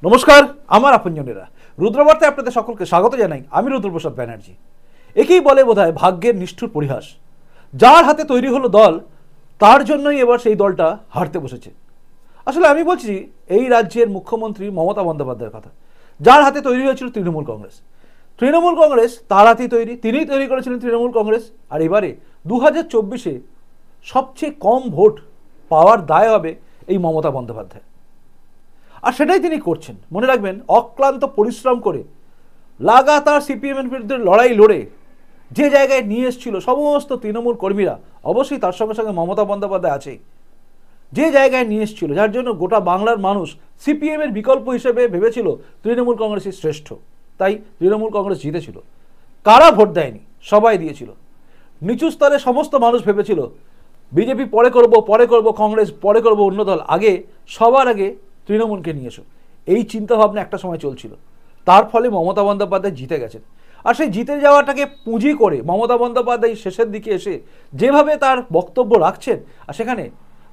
নমস্কার, আমার আপনজনেরা, রুদ্রবার্তায় আপনাদের সকলকে স্বাগত জানাই। আমি রুদ্রপ্রসাদ ব্যানার্জি। একেই বলে বোধহয় ভাগ্যের নিষ্ঠুর পরিহাস। যার হাতে তৈরি হলো দল, তার জন্যই এবার সেই দলটা হারতে বসেছে। আসলে আমি বলছি এই রাজ্যের মুখ্যমন্ত্রী মমতা বন্দ্যোপাধ্যায়ের কথা, যার হাতে তৈরি হয়েছিল তৃণমূল কংগ্রেস। তৃণমূল কংগ্রেস তার হাতেই তৈরি, তিনিই তৈরি করেছিলেন তৃণমূল কংগ্রেস। আর এবারে 2024-এ সবচেয়ে কম ভোট পাওয়ার দায় হবে এই মমতা বন্দ্যোপাধ্যায়, আর সেটাই তিনি করছেন। মনে রাখবেন, অক্লান্ত পরিশ্রম করে লাগাতার সিপিএমের বিরুদ্ধে লড়াই লড়ে যে জায়গায় নিয়ে এসেছিল সমস্ত তৃণমূল কর্মীরা, অবশ্যই তার সঙ্গে সঙ্গে মমতা বন্দ্যোপাধ্যায় আছেই, যে জায়গায় নিয়ে এসেছিল, যার জন্য গোটা বাংলার মানুষ সিপিএমের বিকল্প হিসেবে ভেবেছিল তৃণমূল কংগ্রেসই শ্রেষ্ঠ। তাই তৃণমূল কংগ্রেস জিতেছিল। কারা ভোট দেয়নি? সবাই দিয়েছিল। নিচু স্তরে সমস্ত মানুষ ভেবেছিল বিজেপি পরে করব, কংগ্রেস পরে করব, অন্য দল আগে, সবার আগে তৃণমূলকে নিয়ে এসো, এই চিন্তাভাবনা একটা সময় চলছিল। তার ফলে মমতা বন্দ্যোপাধ্যায় জিতে গেছেন। আর সেই জিতে যাওয়াটাকে পুঁজি করে মমতা বন্দ্যোপাধ্যায় শেষের দিকে এসে যেভাবে তার বক্তব্য রাখছেন, আর সেখানে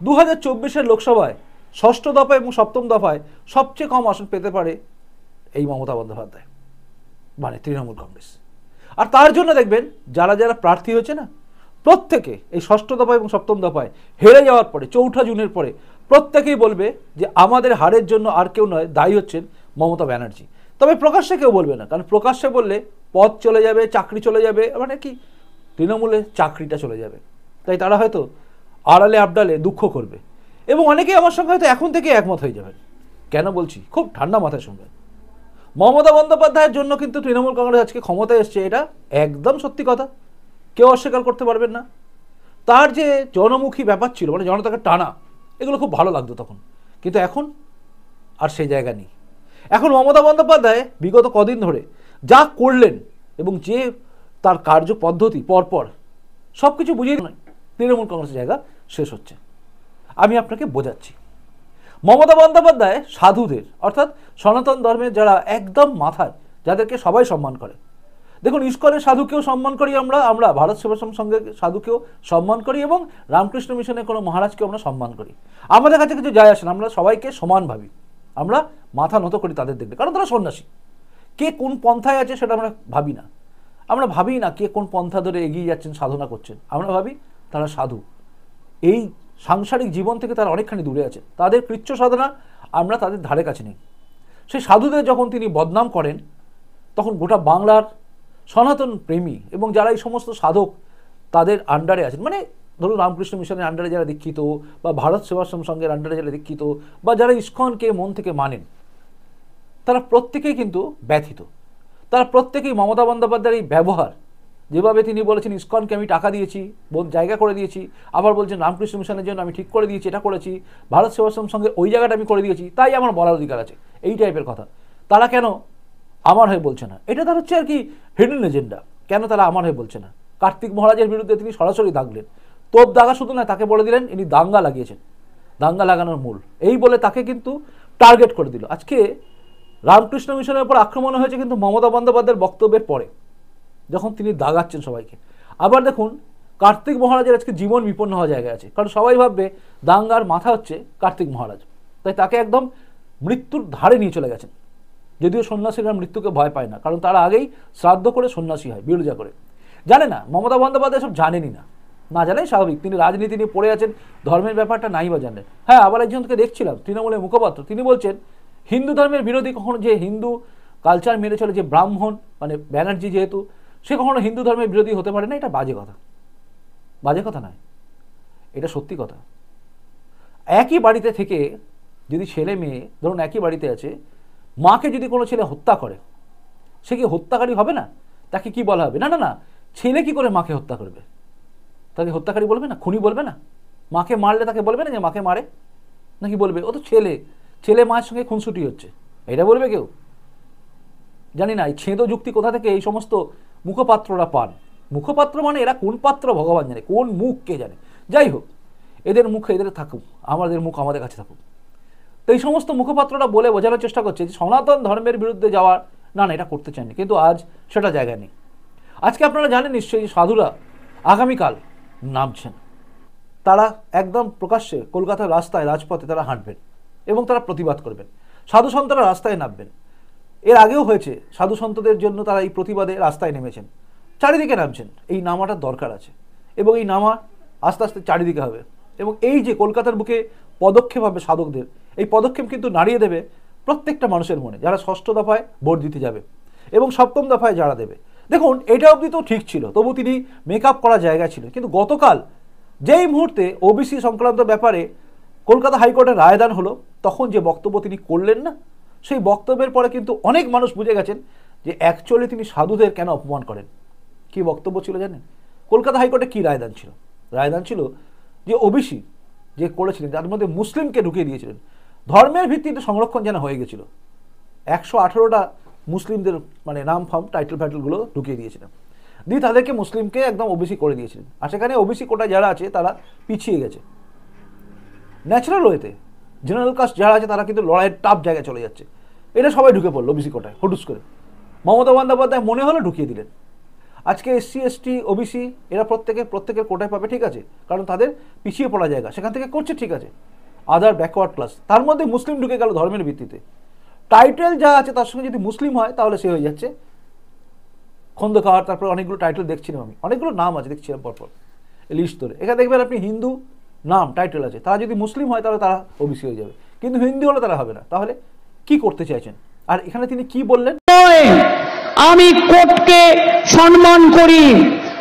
2024-এর লোকসভায় ষষ্ঠ দফা এবং সপ্তম দফায় সবচেয়ে কম আসন পেতে পারে এই মমতা বন্দ্যোপাধ্যায়, মানে তৃণমূল কংগ্রেস। আর তার জন্য দেখবেন যারা যারা প্রার্থী হয়েছে না, প্রত্যেকে এই ষষ্ঠ দফা এবং সপ্তম দফায় হেরে যাওয়ার পরে, 4 জুনের পরে প্রত্যেকেই বলবে যে আমাদের হারের জন্য আর কেউ নয়, দায়ী হচ্ছেন মমতা ব্যানার্জি। তবে প্রকাশ্যে কেউ বলবে না, কারণ প্রকাশ্যে বললে পদ চলে যাবে, চাকরি চলে যাবে, মানে কি তৃণমূলে চাকরিটা চলে যাবে। তাই তারা হয়তো আড়ালে আবডালে দুঃখ করবে, এবং অনেকেই আমার সঙ্গে হয়তো এখন থেকে একমত হয়ে যাবেন। কেন বলছি? খুব ঠান্ডা মাথায় শুনবেন। মমতা বন্দ্যোপাধ্যায়ের জন্য কিন্তু তৃণমূল কংগ্রেস আজকে ক্ষমতায় এসছে, এটা একদম সত্যি কথা, কেউ অস্বীকার করতে পারবেন না। তার যে জনমুখী ব্যাপার ছিল, মানে জনতাকে টানা, এগুলো খুব ভালো লাগতো তখন, কিন্তু এখন আর সেই জায়গা নেই। এখন মমতা বন্দ্যোপাধ্যায় বিগত কদিন ধরে যা করলেন এবং যে তার কার্যপদ্ধতি পরপর সব কিছু বুঝিয়ে নয়, তৃণমূল কংগ্রেসের জায়গা শেষ হচ্ছে। আমি আপনাকে বোঝাচ্ছি। মমতা বন্দ্যোপাধ্যায় সাধুদের, অর্থাৎ সনাতন ধর্মের যারা একদম মাথায়, যাদেরকে সবাই সম্মান করে, দেখুন ইস্কনের সাধুকেও সম্মান করি আমরা ভারত সেবাশ্রম সংঘের সাধুকেও সম্মান করি, এবং রামকৃষ্ণ মিশনের কোনো মহারাজকেও আমরা সম্মান করি। আমাদের কাছে কিছু যায় আসে না, আমরা সবাইকে সমান ভাবি, আমরা মাথা নত করি তাদের দেখলে, কারণ তারা সন্ন্যাসী। কে কোন পন্থায় আছে সেটা আমরা ভাবি না। আমরা ভাবি না কে কোন পন্থা ধরে এগিয়ে যাচ্ছেন, সাধনা করছেন। আমরা ভাবি তারা সাধু, এই সাংসারিক জীবন থেকে তারা অনেকখানি দূরে আছে, তাদের কৃচ্ছ সাধনা আমরা তাদের ধারে কাছে নেই। সেই সাধুদের যখন তিনি বদনাম করেন, তখন গোটা বাংলার সনাতন প্রেমী এবং যারা এই সমস্ত সাধক তাদের আন্ডারে আছেন, মানে ধরুন রামকৃষ্ণ মিশনের আন্ডারে যারা দীক্ষিত, বা ভারত সেবাশ্রম সংঘের আন্ডারে যারা দীক্ষিত, বা যারা ইস্কনকে মন থেকে মানেন, তারা প্রত্যেকেই কিন্তু ব্যথিত। তারা প্রত্যেকেই মমতা বন্দ্যোপাধ্যায়ের এই ব্যবহার, যেভাবে তিনি বলেছেন ইস্কনকে আমি টাকা দিয়েছি, জায়গা করে দিয়েছি, আবার বলছেন রামকৃষ্ণ মিশনের জন্য আমি ঠিক করে দিয়েছি, এটা করেছি, ভারত সেবাশ্রম সঙ্গে ওই জায়গাটা আমি করে দিয়েছি, তাই আমার বলার অধিকার আছে, এই টাইপের কথা। তারা কেন আমার হয়ে বলছে না? এটা তার হচ্ছে আর কি হিডেন এজেন্ডা। কেন তারা আমার হয়ে বলছে না? কার্তিক মহারাজের বিরুদ্ধে তিনি সরাসরি দাগলেন, তোপ দাগা শুধু না, তাকে বলে দিলেন ইনি দাঙ্গা লাগিয়েছেন, দাঙ্গা লাগানোর মূল, এই বলে তাকে কিন্তু টার্গেট করে দিল। আজকে রামকৃষ্ণ মিশনের উপর আক্রমণ হয়েছে কিন্তু মমতা বন্দ্যোপাধ্যায়ের বক্তব্যের পরে, যখন তিনি দাগাচ্ছেন সবাইকে। আবার দেখুন কার্তিক মহারাজের আজকে জীবন বিপন্ন হওয়া জায়গায় আছে, কারণ সবাই ভাববে দাঙ্গার মাথা হচ্ছে কার্তিক মহারাজ, তাই তাকে একদম মৃত্যুর ধারে নিয়ে চলে গেছেন। যদিও সন্ন্যাসীরা মৃত্যুকে ভয় পায় না, কারণ তারা আগেই শ্রাদ্ধ করে সন্ন্যাসী হয়, বিরোধিতা করে। জানে না, মমতা বন্দ্যোপাধ্যায় সব জানেনই না, না জানাই স্বাভাবিক। তিনি রাজনীতি নিয়ে পড়ে আছেন, ধর্মের ব্যাপারটা নাই বা জানেন। হ্যাঁ, আবার একজনকে দেখছিলাম তৃণমূলের মুখপাত্র, তিনি বলছেন হিন্দু ধর্মের বিরোধী কখনো, যে হিন্দু কালচার মেনে চলে, যে ব্রাহ্মণ মানে ব্যানার্জি যেহেতু, সে কখনো হিন্দু ধর্মের বিরোধী হতে পারে না। এটা বাজে কথা, বাজে কথা নয়, এটা সত্যি কথা। একই বাড়িতে থেকে যদি ছেলে মেয়ে ধরুন একই বাড়িতে আছে, মাকে যদি কোনো ছেলে হত্যা করে, সে কি হত্যাকারী হবে না? তাকে কি বলা হবে? না না না, ছেলে কি করে মাকে হত্যা করবে? তাকে হত্যাকারী বলবে না? খুনি বলবে না? মাকে মারলে তাকে বলবে না যে মাকে মারে? নাকি বলবে ও তো ছেলে, ছেলে মায়ের সঙ্গে খুনসুটি হচ্ছে, এটা বলবে কেউ? জানি না এই ছেঁদো যুক্তি কোথা থেকে এই সমস্ত মুখপাত্ররা পান। মুখপাত্র মানে এরা কোন পাত্র ভগবান জানে, কোন মুখ কে জানে। যাই হোক, এদের মুখ এদের থাকুক, আমাদের মুখ আমাদের কাছে থাকুক। তো এই সমস্ত মুখপাত্ররা বলে বোঝানোর চেষ্টা করছে যে সনাতন ধর্মের বিরুদ্ধে যাওয়ার, না না, এটা করতে চাননি, কিন্তু আজ সেটা জায়গা নেই। আজকে আপনারা জানেন নিশ্চয়ই সাধুরা আগামীকাল নামছেন, তারা একদম প্রকাশ্যে কলকাতার রাস্তায় রাজপথে তারা হাঁটবেন এবং তারা প্রতিবাদ করবেন। সাধু সন্তরা রাস্তায় নামবেন। এর আগেও হয়েছে, সাধু সন্তদের জন্য তারা এই প্রতিবাদে রাস্তায় নেমেছেন, চারিদিকে নামছেন। এই নামাটার দরকার আছে এবং এই নামা আস্তে আস্তে চারিদিকে হবে। এবং এই যে কলকাতার বুকে পদক্ষেপ হবে সাধকদের, এই পদক্ষেপ কিন্তু নাড়িয়ে দেবে প্রত্যেকটা মানুষের মনে, যারা ষষ্ঠ দফায় ভোট দিতে যাবে এবং সপ্তম দফায় যারা দেবে। দেখুন, এটা অবধি তো ঠিক ছিল, তবু তিনি মেকআপ করার জায়গা ছিল। কিন্তু গতকাল যেই মুহূর্তে ওবিসি সংক্রান্ত ব্যাপারে কলকাতা হাইকোর্টের রায়দান হলো, তখন যে বক্তব্য তিনি করলেন না, সেই বক্তব্যের পরে কিন্তু অনেক মানুষ বুঝে গেছেন যে অ্যাকচুয়ালি তিনি সাধুদের কেন অপমান করেন। কি বক্তব্য ছিল জানেন? কলকাতা হাইকোর্টে কি রায়দান ছিল? রায়দান ছিল যে ওবিসি যে করেছিলেন, তার মধ্যে মুসলিমকে ঢুকিয়ে দিয়েছিলেন, ধর্মের ভিত্তিতে সংরক্ষণ যেন হয়ে গেছিল। 118টা মুসলিমদের মানে নাম ফাম টাইটেল ফাইটেলগুলো ঢুকিয়ে দিয়েছিলেন, দিয়ে তাদেরকে মুসলিমকে একদম ওবিসি করে দিয়েছিলেন। আর সেখানে ওবিসি কোটায় যারা আছে তারা পিছিয়ে গেছে। ন্যাচারাল ওয়েতে জেনারেল কাস্ট যারা আছে তারা কিন্তু লড়াইয়ের টাপ জায়গায় চলে যাচ্ছে। এটা সবাই ঢুকে পড়লো ওবিসি কোটায় হটুস করে। মমতা বন্দ্যোপাধ্যায় মনে হলো ঢুকিয়ে দিলেন। আজকে এসসি এসটি ওবিসি এরা প্রত্যেকের কোটায় পাবে, ঠিক আছে, কারণ তাদের পিছিয়ে পড়া জায়গা সেখান থেকে করছে, ঠিক আছে। আদার ব্যাকওয়ার্ড ক্লাস, তার মধ্যে মুসলিম ঢুকে গেল ধর্মের ভিত্তিতে। টাইটেল যা আছে তার সঙ্গে যদি মুসলিম হয় তাহলে সে হয়ে যাচ্ছে খন্দকার। তারপর অনেকগুলো টাইটেল দেখছিলাম আমি, অনেকগুলো নাম আছে দেখছিলাম পরপর লিস্ট ধরে। এখানে দেখবেন আপনি হিন্দু নাম টাইটেল আছে, তারা যদি মুসলিম হয় তাহলে তারা ওবিসি হয়ে যাবে, কিন্তু হিন্দু হলে তারা হবে না। তাহলে কি করতে চাইছেন? আর এখানে তিনি কি বললেন? আমি কোর্টকে সম্মান করি,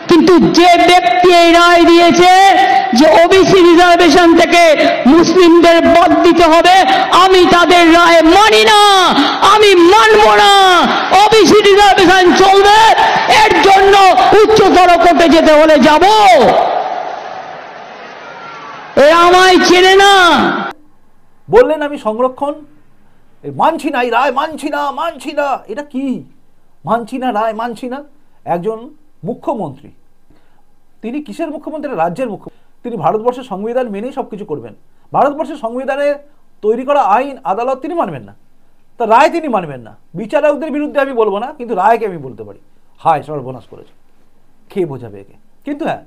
কিন্তু যে ব্যক্তি এই রায় দিয়েছে যে ওবিসি রিজার্ভেশন থেকে মুসলিমদের বাদ দিতে হবে, আমি তাদের রায় মানি না, আমি মানব না। ওবিসি রিজার্ভেশন চলবে, এর জন্য উচ্চতর কোর্টে যেতে হলে যাব। এ আমায় চেনে না। বললেন আমি সংরক্ষণ মানছি না, এই রায় মানছি না। এটা কি মানছি না, রায় মানছি না? একজন মুখ্যমন্ত্রী, তিনি কিসের মুখ্যমন্ত্রী? রাজ্যের মুখ্যমন্ত্রী। তিনি ভারতবর্ষের সংবিধান মেনেই সবকিছু করবেন। ভারতবর্ষের সংবিধানে তৈরি করা আইন আদালত তিনি মানবেন না, তা রায় তিনি মানবেন না। বিচারকদের বিরুদ্ধে আমি বলবো না, কিন্তু রায়কে আমি বলতে পারি হায় সর্বনাশ করেছে। খেয়ে বোঝাবে একে? কিন্তু হ্যাঁ,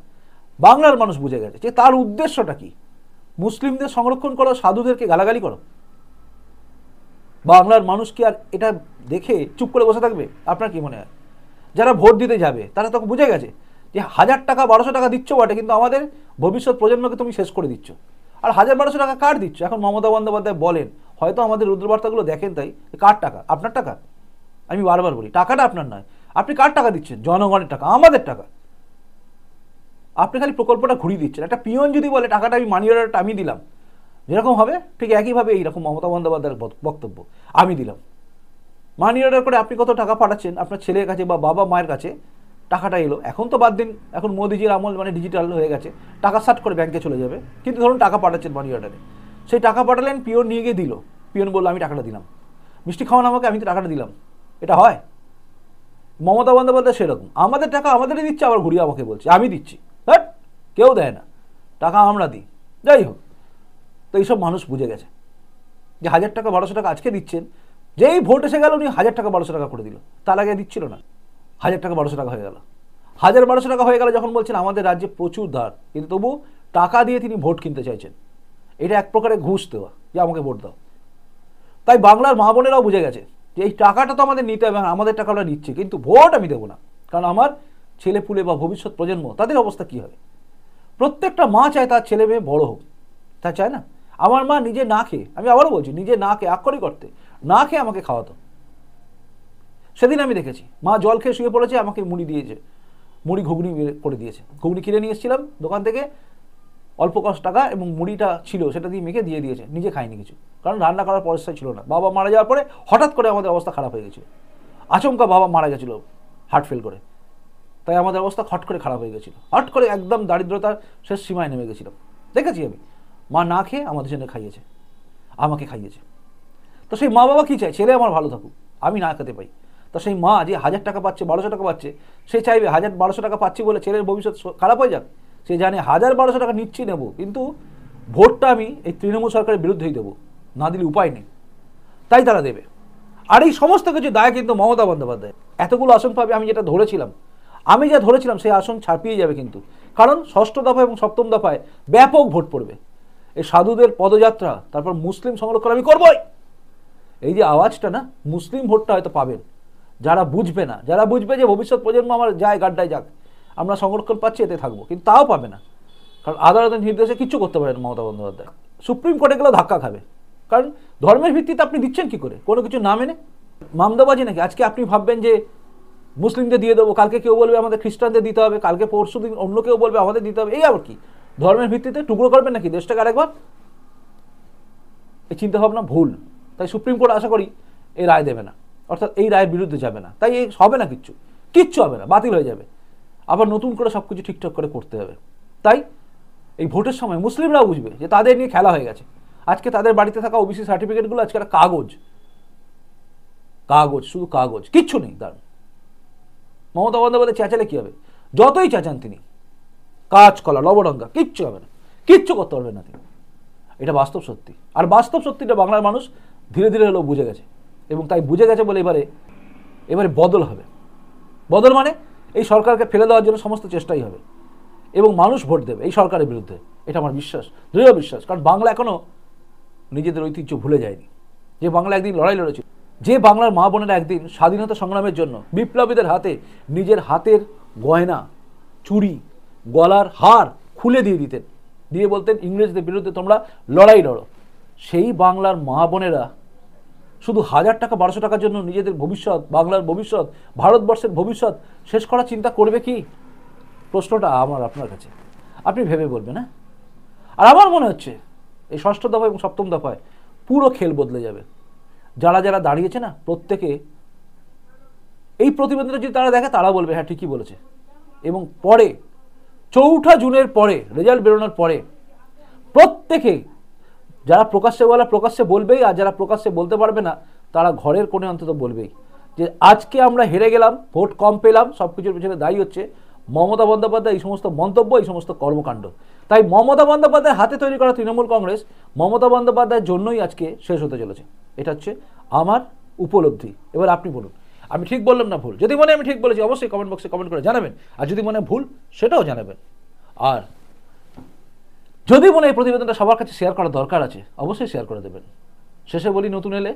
বাংলার মানুষ বুঝে গেছে যে তার উদ্দেশ্যটা কি। মুসলিমদের সংরক্ষণ করো, সাধুদেরকে গালাগালি করো। বাংলার মানুষ কি আর এটা দেখে চুপ করে বসে থাকবে? আপনার কি মনে হয়? যারা ভোট দিতে যাবে তারা তো বুঝে গেছে যে 1000 টাকা 1200 টাকা দিচ্ছ বটে, কিন্তু আমাদের ভবিষ্যৎ প্রজন্মকে তুমি শেষ করে দিচ্ছ। আর 1000-1200 টাকা কার দিচ্ছ? এখন মমতা বন্দ্যোপাধ্যায় বলেন, হয়তো আমাদের রুদ্রবার্তাগুলো দেখেন, তাই কার টাকা? আপনার টাকা। আমি বারবার বলি, টাকাটা আপনার নয়। আপনি কার টাকা দিচ্ছেন? জনগণের টাকা, আমাদের টাকা। আপনি খালি প্রকল্পটা ঘুরিয়ে দিচ্ছেন। একটা পিয়ন যদি বলে টাকাটা আমি মানি অর্ডারটা আমি দিলাম, যেরকম হবে ঠিক একইভাবে এইরকম মমতা বন্দ্যোপাধ্যায়ের বক্তব্য, আমি দিলাম মানি অর্ডার করে। আপনি কত টাকা পাঠাচ্ছেন আপনার ছেলের কাছে বা বাবা মায়ের কাছে, টাকাটা এলো। এখন তো বাদ দিন, এখন মোদিজির আমল মানে ডিজিটাল হয়ে গেছে, টাকা সার্ট করে ব্যাংকে চলে যাবে। কিন্তু ধরুন টাকা পাঠাচ্ছেন মানি অর্ডারে, সেই টাকা পাঠালেন, পিয়ন নিয়ে গিয়ে দিল। পিয়ন বললো আমি টাকাটা দিলাম, মিষ্টি খাওয়ান আমাকে, আমি তো টাকাটা দিলাম। এটা হয়? মমতা বন্দ্যোপাধ্যায় সেরকম, আমাদের টাকা আমাদেরই দিচ্ছে, আবার ঘুরিয়ে আমাকে বলছে আমি দিচ্ছি। হ্যাঁ, কেউ দেয় না, টাকা আমরা দিই। যাই হোক, তো এইসব মানুষ বুঝে গেছে যে 1000 টাকা 1200 টাকা আজকে দিচ্ছেন, যেই ভোট এসে গেল উনি 1000 টাকা 1200 টাকা করে দিল। তার আগে দিচ্ছিল না। 1000 টাকা 1200 টাকা হয়ে গেল। 1000-1200 টাকা হয়ে গেল যখন বলছেন আমাদের রাজ্যে প্রচুর ধার, কিন্তু তবু টাকা দিয়ে তিনি ভোট কিনতে চাইছেন। এটা এক প্রকারে ঘুষ দেওয়া, যে আমাকে ভোট দাও। তাই বাংলার মা বোনেরাও বুঝে গেছে যে এই টাকাটা তো আমাদের নিতে হবে, আমাদের টাকা আমরা নিচ্ছি, কিন্তু ভোট আমি দেবো না, কারণ আমার ছেলে পুলে বা ভবিষ্যৎ প্রজন্ম তাদের অবস্থা কী হবে। প্রত্যেকটা মা চায় তার ছেলে মেয়ে বড় হোক, তা চায় না? আমার মা নিজে না খেয়ে, আমি আবারও বলছি, নিজে না খেয়ে আক্ষরিক করতে না খেয়ে আমাকে খাওয়াতো। সেদিন আমি দেখেছি মা জল খেয়ে শুয়ে পড়েছে, আমাকে মুড়ি দিয়েছে, মুড়ি ঘুগনি করে দিয়েছে। ঘুগনি কিনে নিয়ে এসেছিলাম দোকান থেকে, অল্প কষ্ট টাকা, এবং মুড়িটা ছিল সেটা দিয়ে মেখে দিয়ে দিয়েছে। নিজে খাইনি কিছু, কারণ রান্না করার পরিস্থিতি ছিল না। বাবা মারা যাওয়ার পরে হঠাৎ করে আমাদের অবস্থা খারাপ হয়ে গেছিলো। আচমকা বাবা মারা গেছিলো হার্ট ফেল করে, তাই আমাদের অবস্থা হট করে খারাপ হয়ে গেছিলো। হট করে একদম দারিদ্রতার শেষ সীমায় নেমে গেছিলাম। দেখেছি আমি, মা না খেয়ে আমাদের জন্য খাইয়েছে, আমাকে খাইয়েছে। তো সেই মা বাবা কী চায়? ছেলে আমার ভালো থাকুক, আমি না খেতে পাই। তো সেই মা যে 1000 টাকা পাচ্ছে 1200 টাকা পাচ্ছে, সে চাইবে 1000-1200 টাকা পাচ্ছি বলে ছেলের ভবিষ্যৎ খারাপ হয়ে যাক। সে জানে 1000-1200 টাকা নিচ্ছি নেবো, কিন্তু ভোটটা আমি এই তৃণমূল সরকারের বিরুদ্ধেই দেবো, না দিলে উপায় নেই। তাই তারা দেবে। আর এই সমস্ত কিছু দায় কিন্তু মমতা বন্দ্যোপাধ্যায়। এতগুলো আসন পাবে, আমি যেটা ধরেছিলাম, আমি যা ধরেছিলাম সেই আসন ছাপিয়ে যাবে কিন্তু, কারণ ষষ্ঠ দফা এবং সপ্তম দফায় ব্যাপক ভোট পড়বে। এই সাধুদের পদযাত্রা, তারপর মুসলিম সংরক্ষণ আমি করবই। এই যে আওয়াজটা না, মুসলিম ভোটটা হয়তো পাবেন, যারা বুঝবে না, যারা বুঝবে যে ভবিষ্যৎ প্রজন্ম আমার যায় গাড্ডায় যাক, আমরা সংরক্ষণ পাচ্ছি এতে থাকবো, কিন্তু তাও পাবে না। কারণ আদালতের নির্দেশে কিচ্ছু করতে পারেন মমতা বন্দ্যোপাধ্যায়। সুপ্রিম কোর্টে গেলেও ধাক্কা খাবে, কারণ ধর্মের ভিত্তিতে আপনি দিচ্ছেন কি করে কোনো কিছু না মেনে? মামদাবাজি নাকি? আজকে আপনি ভাববেন যে মুসলিমদের দিয়ে দেবো, কালকে কেউ বলবে আমাদের খ্রিস্টানদের দিতে হবে, কালকে পরশু দিন অন্য কেউ বলবে আমাদের দিতে হবে, এই আবার কি ধর্মের ভিত্তিতে টুকরো করবেন নাকি দেশটাকে আরেকবার? এই চিন্তাভাবনা ভুল। তাই সুপ্রিম কোর্ট আশা করি এই রায় দেবে না, অর্থাৎ এই রায়ের বিরুদ্ধে যাবে না। তাই এই হবে না, কিচ্ছু হবে না, বাতিল হয়ে যাবে। আবার নতুন করে সব কিছু ঠিকঠাক করে করতে হবে। তাই এই ভোটের সময় মুসলিমরাও বুঝবে যে তাদের নিয়ে খেলা হয়ে গেছে। আজকে তাদের বাড়িতে থাকা ওবিসি সার্টিফিকেটগুলো আজকে একটা কাগজ, শুধু কাগজ, কিচ্ছু নেই তার। মমতা বন্দ্যোপাধ্যায় চেঁচালে কি হবে? যতই চেঁচান তিনি, কাজ কলা লবডঙ্গা, কিচ্ছু হবে না, কিচ্ছু করতে পারবেন না তিনি। এটা বাস্তব সত্যি। আর বাস্তব সত্যিটা বাংলার মানুষ ধীরে ধীরে হলেও বুঝে গেছে, এবং তাই বুঝে গেছে বলে এবারে বদল হবে। বদল মানে এই সরকারকে ফেলে দেওয়ার জন্য সমস্ত চেষ্টাই হবে, এবং মানুষ ভোট দেবে এই সরকারের বিরুদ্ধে। এটা আমার বিশ্বাস, দৃঢ় বিশ্বাস। কারণ বাংলা এখনো নিজেদের ঐতিহ্য ভুলে যায়নি। যে বাংলা একদিন লড়াই লড়েছিল, যে বাংলার মা বোনেরা একদিন স্বাধীনতা সংগ্রামের জন্য বিপ্লবীদের হাতে নিজের হাতের গয়না, চুড়ি, গলার হার খুলে দিয়ে দিতেন, দিয়ে বলতেন ইংরেজদের বিরুদ্ধে তোমরা লড়াই লড়ো, সেই বাংলার মা বোনেরা শুধু 1000 টাকা 1200 টাকার জন্য নিজেদের ভবিষ্যৎ, বাংলার ভবিষ্যৎ, ভারতবর্ষের ভবিষ্যৎ শেষ করার চিন্তা করবে কি? প্রশ্নটা আমার আপনার কাছে, আপনি ভেবে বলবেন। না, আর আমার মনে হচ্ছে এই 6ষ্ঠ দফা এবং 7ম দফায় পুরো খেল বদলে যাবে। যারা যারা দাঁড়িয়েছে না, প্রত্যেকে এই প্রতিবেদনটা যদি তারা দেখে, তারা বলবে হ্যাঁ ঠিকই বলেছে। এবং পরে 4ঠা জুনের পরে, রেজাল্ট বেরোনোর পরে, প্রত্যেকে যারা প্রকাশ্যে বলা প্রকাশ্যে বলবেই, আর যারা প্রকাশ্যে বলতে পারবে না তারা ঘরের কোণে অন্তত বলবেই যে আজকে আমরা হেরে গেলাম, ভোট কম পেলাম, সব কিছুর পিছনে দায়ী হচ্ছে মমতা বন্দ্যোপাধ্যায়, এই সমস্ত মন্তব্য, এই সমস্ত কর্মকাণ্ড। তাই মমতা বন্দ্যোপাধ্যায়ের হাতে তৈরি করা তৃণমূল কংগ্রেস মমতা বন্দ্যোপাধ্যায়ের জন্যই আজকে শেষ হতে চলেছে। এটা হচ্ছে আমার উপলব্ধি। এবার আপনি বলুন, আমি ঠিক বললাম না ভুল? যদি মনে আমি ঠিক বলেছি অবশ্যই কমেন্ট বক্সে কমেন্ট করে জানাবেন, আর যদি মনে ভুল সেটাও জানাবেন। আর যদি মনে এই প্রতিবেদনটা সবার কাছে শেয়ার করার দরকার আছে, অবশ্যই শেয়ার করে দেবেন। শেষে বলি, নতুন এলে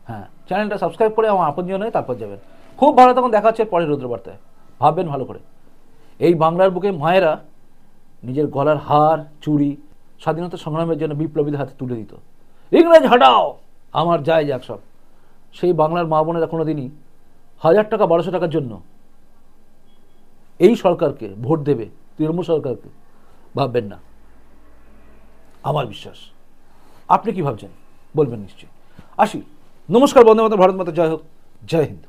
হ্যাঁ চ্যানেলটা সাবস্ক্রাইব করে আমার আপনজন হয়ে তারপর যাবেন। খুব ভালো, তখন দেখা হচ্ছে পরের রুদ্রবার্তায়। ভাববেন ভালো করে, এই বাংলার বুকে মায়েরা নিজের গলার হার, চুড়ি স্বাধীনতা সংগ্রামের জন্য বিপ্লবীদের হাতে তুলে দিত, ইংরেজ হটাও আমার যায় যাক সব। সেই বাংলার মা বোনেরা কোনোদিনই 1000 টাকা 1200 টাকার জন্য এই সরকারকে ভোট দেবে, তৃণমূল সরকারকে, ভাববেন না, আমার বিশ্বাস। আপনি কি ভাবছেন বলবেন নিশ্চয়ই। আসি, নমস্কার, বন্দে মাতরম, ভারত মাতা জয় হোক, জয় হিন্দ।